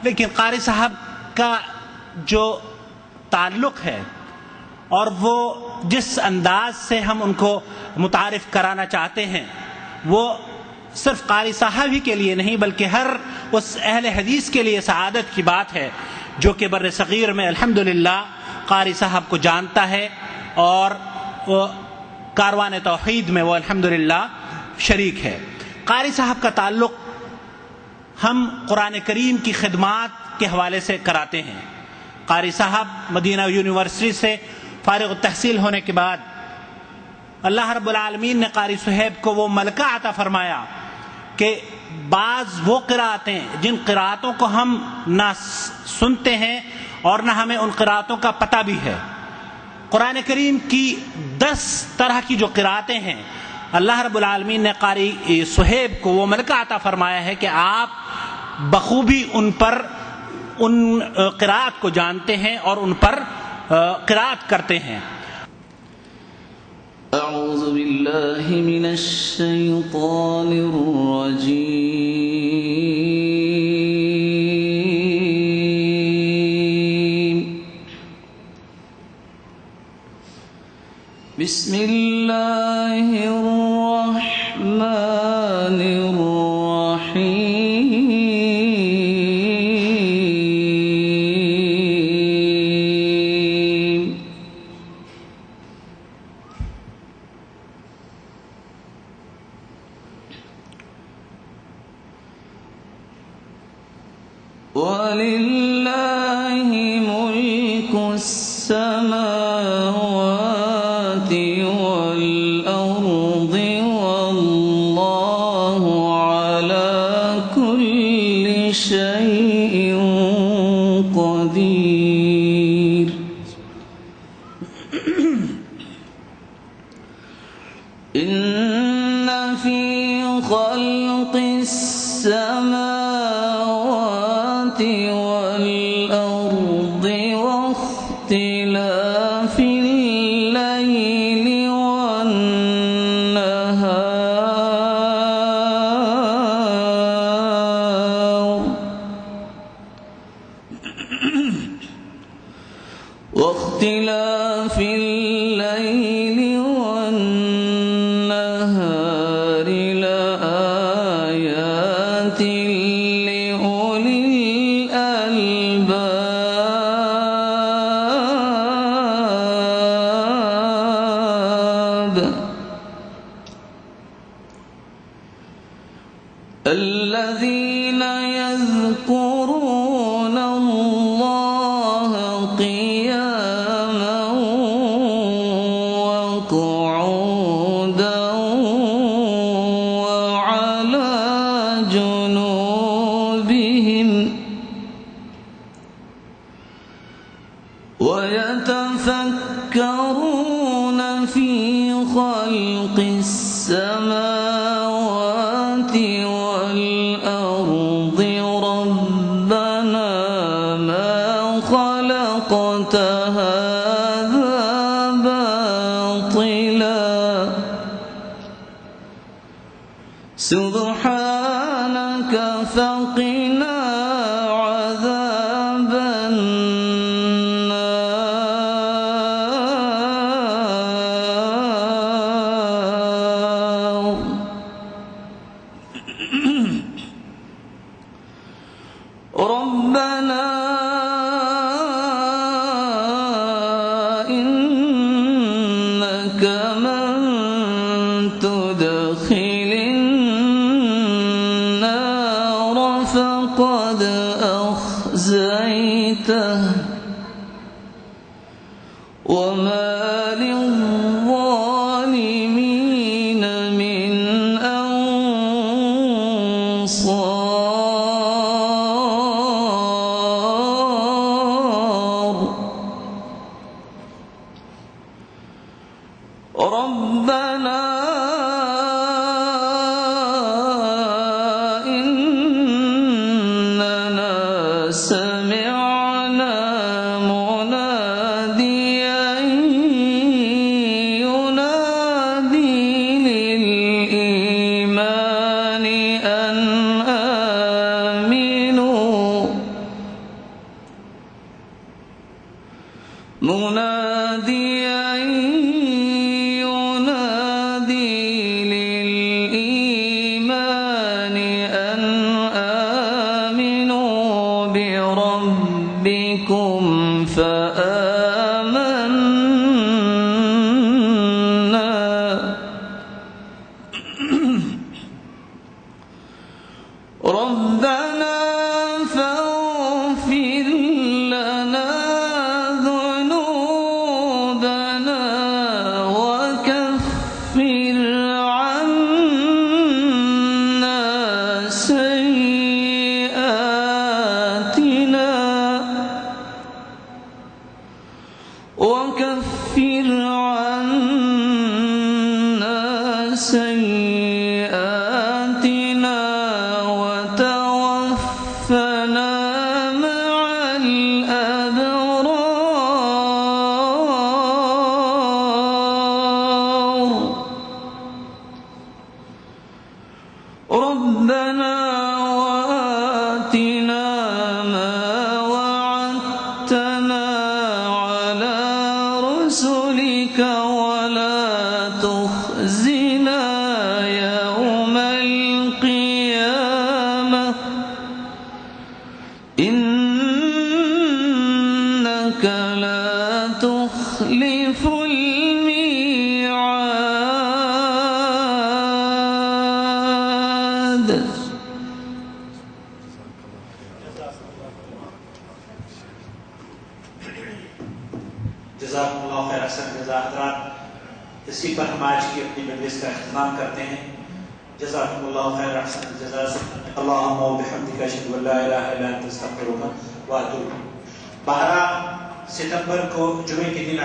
लेकिन कारी साहब का जो ताल्लुक़ है और वो जिस अंदाज से हम उनको मुतारिफ़ कराना चाहते हैं, वो सिर्फ कारी साहब ही के लिए नहीं बल्कि हर उस अहले हदीस के लिए सआदत की बात है जो कि बर्र सग़ीर में अल्हम्दुलिल्लाह कारी साहब को जानता है और वो कारवान तौहीद में वो अल्हम्दुलिल्लाह शरीक है। कारी साहब का ताल्लुक़ हम कुरान करीम की खिदमात के हवाले से कराते हैं। कारी साहब मदीना यूनिवर्सिटी से फारिग तहसील होने के बाद अल्लाह रब्बुल आलमीन ने कारी सुहैब को वो मलका अता फरमाया कि बाज़ वो क़िराअतें जिन क़िराअतों को हम ना सुनते हैं और ना हमें उन क़िराअतों का पता भी है, कुरान करीम की 10 तरह की जो क़िराअतें हैं, अल्लाह रब्बुल आलमीन ने कारी सुहैब को वो मलका अता फरमाया है कि आप बखूबी उन पर उन क़िराअत को जानते हैं और उन पर क़िराअत करते हैं। अऊज़ु बिल्लाहि मिनश शैतानिर रजीम। बिस्मिल्लाहिर रहमानिर रहीम। वलिल्लाहि मुल्कुस समावाति वल अर्दि वल्लाहु अला कुल्ली शैइन क़दीर। इन्न फी ख़ल्क़िस समावाति वल अर्दि वख्तिलाफिल लैलि वन्नहार वख्तिलाफिल लैलि वन्नहार लआयातिन लिउलिल अल्बाब الذين يذكرون الله قياما وقعودا وعلى جنوبهم ويتفكرون في خلق السماوات والأرض ربنا ما خلقت هذا باطلا سبحانك فقنا عذاب النار ربنا إنك من تدخل النار فقد أخزيته وما للظالمين من أنصار ربنا إننا سمعنا مناديا ينادي للإيمان أن آمنوا مناديا ينادي للإيمان أن آمنوا بربكم فآمنا ربنا فاغفر لنا ذنوبنا وكفر عنا سيئاتنا وتوفنا مع الأبرار ربنا وآتنا ما وعدتنا على رسلك ولا تخزنا يوم القيامة إنك لا تخلف الميعاد. जज़ाकुमुल्लाह खैर अहसन जज़ा हज़रात, इसी पर हम आज की अपनी मजलिस का इख्तिताम करते हैं। जज़ाकुमुल्लाह खैर अहसन जज़ा। अल्लाहुम्मा व बिहम्दिका अशहदु अन ला इलाहा इल्ला अंता अस्तगफिरुका व अतूबु। 12 सितंबर को जुमे के दिन